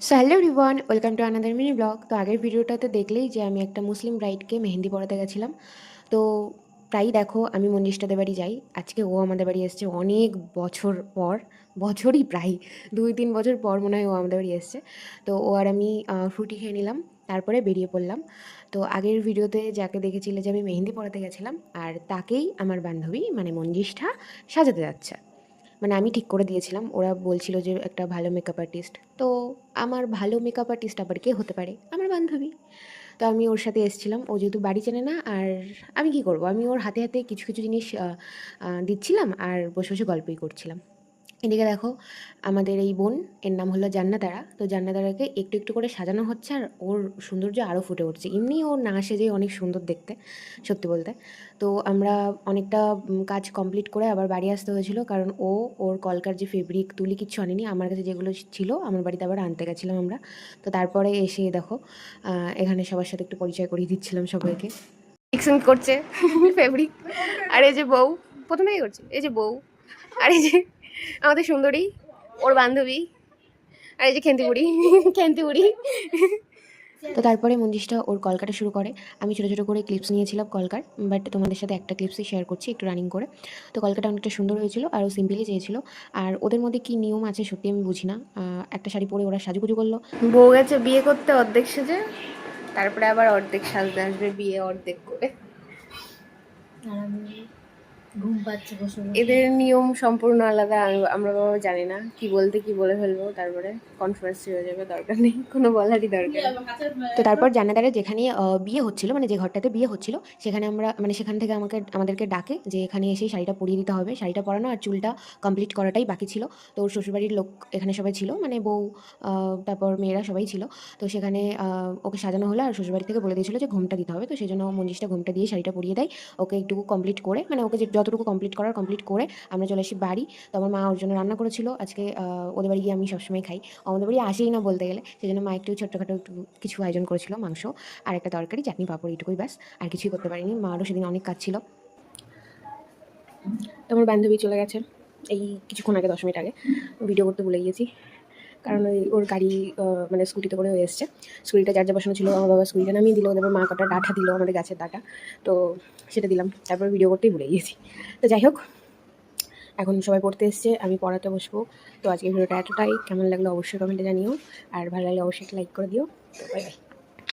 So hello everyone, welcome to another mini blog. তো আগের ভিডিওটাতে দেখলেই যে আমি একটা মুসলিম ব্রাইডকে মেহেন্দি পরাতে গেছিলাম। তো প্রায়ই দেখো আমি মঞ্জিষ্ঠাদের বাড়ি যাই। আজকে ও আমাদের বাড়ি এসছে অনেক বছর পর, বছরই প্রায় 2-3 বছর পর মনে হয় ও আমাদের বাড়ি এসছে। তো ও আর আমি ফ্রুটি খেয়ে নিলাম, তারপরে বেরিয়ে পড়লাম। তো আগের ভিডিওতে যাকে দেখেছিলে যে আমি মেহেন্দি পরাতে গেছিলাম, আর তাকেই আমার বান্ধবী মানে মঞ্জিষ্ঠা সাজাতে যাচ্ছে। মানে আমি ঠিক করে দিয়েছিলাম, ওরা বলছিল যে একটা ভালো মেকআপ আর্টিস্ট। তো আমার ভালো মেকআপ আর্টিস্ট আবার কে হতে পারে? আমার বান্ধবী। তো আমি ওর সাথে এসেছিলাম, ও যেহেতু বাড়ি চেনে না, আর আমি কি করব, আমি ওর হাতে হাতে কিছু কিছু জিনিস দিচ্ছিলাম আর বসে বসে গল্পই করছিলাম। এদিকে দেখো আমাদের এই বোন, এর নাম হলো জান্নাতারা। তো জান্নাতারাকে একটু একটু করে সাজানো হচ্ছে, আর ওর সৌন্দর্য আরও ফুটে উঠছে। এমনি ওর না সেজে অনেক সুন্দর দেখতে, সত্যি বলতে। তো আমরা অনেকটা কাজ কমপ্লিট করে আবার বাড়ি আসতে হয়েছিল, কারণ ওর কলকার যে ফেব্রিক তুলি কিচ্ছু আনেনি, আমার কাছে যেগুলো ছিল আমার বাড়িতে আবার আনতে গেছিলাম আমরা। তো তারপরে এসে দেখো এখানে সবার সাথে একটু পরিচয় করিয়ে দিচ্ছিলাম সবাইকে। মিক্সিং করছে ফেব্রিক। আর এই যে বউ, প্রথমে কি করছে, এই যে বউ, আর এই যে আমাদের সুন্দরী, ওর বান্ধবী, আর এই যে খেন্তি বুড়ি, খেন্তি বুড়ি। তো তারপরে মঞ্জিষ্ঠা ওর কলকাটা শুরু করে। আমি ছোটো ছোটো করে ক্লিপস নিয়েছিলাম কলকার, বাট তোমাদের সাথে একটা ক্লিপসই শেয়ার করছি একটু রানিং করে। তো কলকাটা অনেকটা সুন্দর হয়েছিল, আর ও সিম্পলি চেয়েছিল। আর ওদের মধ্যে কী নিয়ম আছে সত্যি আমি বুঝি না। একটা শাড়ি পরে ওরা সাজুগুজু করলো। বউ গেছে বিয়ে করতে অর্ধেক সেজে, তারপরে আবার অর্ধেক সাজতে আসবে বিয়ে অর্ধেক করে। ঘুম পাচ্ছে বসে বসে। এদের নিয়ম সম্পূর্ণ আলাদা, আমরা বাবা জানি না কি বলতে কি বলে ফেলবো, তারপরে কনফারেন্সি হয়ে যাবে, দরকার নেই কোনো বলারই দরকার নেই। তো তারপর জানাদারে যেখানে বিয়ে হচ্ছিল, মানে যে ঘরটাতে বিয়ে হচ্ছিল, সেখানে আমরা মানে সেখান থেকে আমাদেরকে ডাকে যে এখানে এসেই শাড়িটা পরিয়ে দিতে হবে। শাড়িটা পরানো আর চুলটা কমপ্লিট করাটাই বাকি ছিল। তো ওর শ্বশুরবাড়ির লোক এখানে সবাই ছিল, মানে বউ, তারপর মেয়েরা সবাই ছিল। তো সেখানে ওকে সাজানো হলো, আর শ্বশুরবাড়ি থেকে বলে দিয়েছিল যে ঘোমটা দিতে হবে। তো সেই জন্য মঞ্জিষ্ঠা ঘোমটা দিয়ে শাড়িটা পরিয়ে দেয় ওকে একটু কমপ্লিট করে, মানে ওকে যতটুকু কমপ্লিট করার কমপ্লিট করে আমরা চলে আসি বাড়ি। তো আমার মা ওর জন্য রান্না করেছিল আজকে। ওদের বাড়ি গিয়ে আমি সবসময় খাই, আমাদের বাড়ি আসেই না বলতে গেলে, সেই জন্য মা একটু ছোট্টখাটো একটু কিছু আয়োজন করেছিল, মাংস আর একটা তরকারি, চাটনি পাঁপড়, এইটুকুই ব্যাস, আর কিছুই করতে পারিনি। মারও সেদিন অনেক কাজ ছিল। তো আমার বান্ধবী চলে গেছে এই কিছুক্ষণ আগে, 10 মিনিট আগে। ভিডিও করতে ভুলে গিয়েছি, কারণ ওর গাড়ি মানে স্কুটিতে করে হয়ে এসছে। স্কুটিটা যার যা বসানো ছিল আমার বাবা স্কুটিটা নামিয়ে দিল, তারপর মা কটা ডাঁটা দিল, আমাদের গাছের ডাঁটা, তো সেটা দিলাম, তারপর ভিডিও করতেই ভুলে গিয়েছি। তো যাই হোক, এখন সবাই পড়তে এসছে, আমি পড়াতে বসবো। তো আজকে ভিডিওটা এতটাই, কেমন লাগলো অবশ্যই কমেন্টে জানিও, আর ভালো লাগলে অবশ্যই একটা লাইক করে দিও। তো বাই বাই।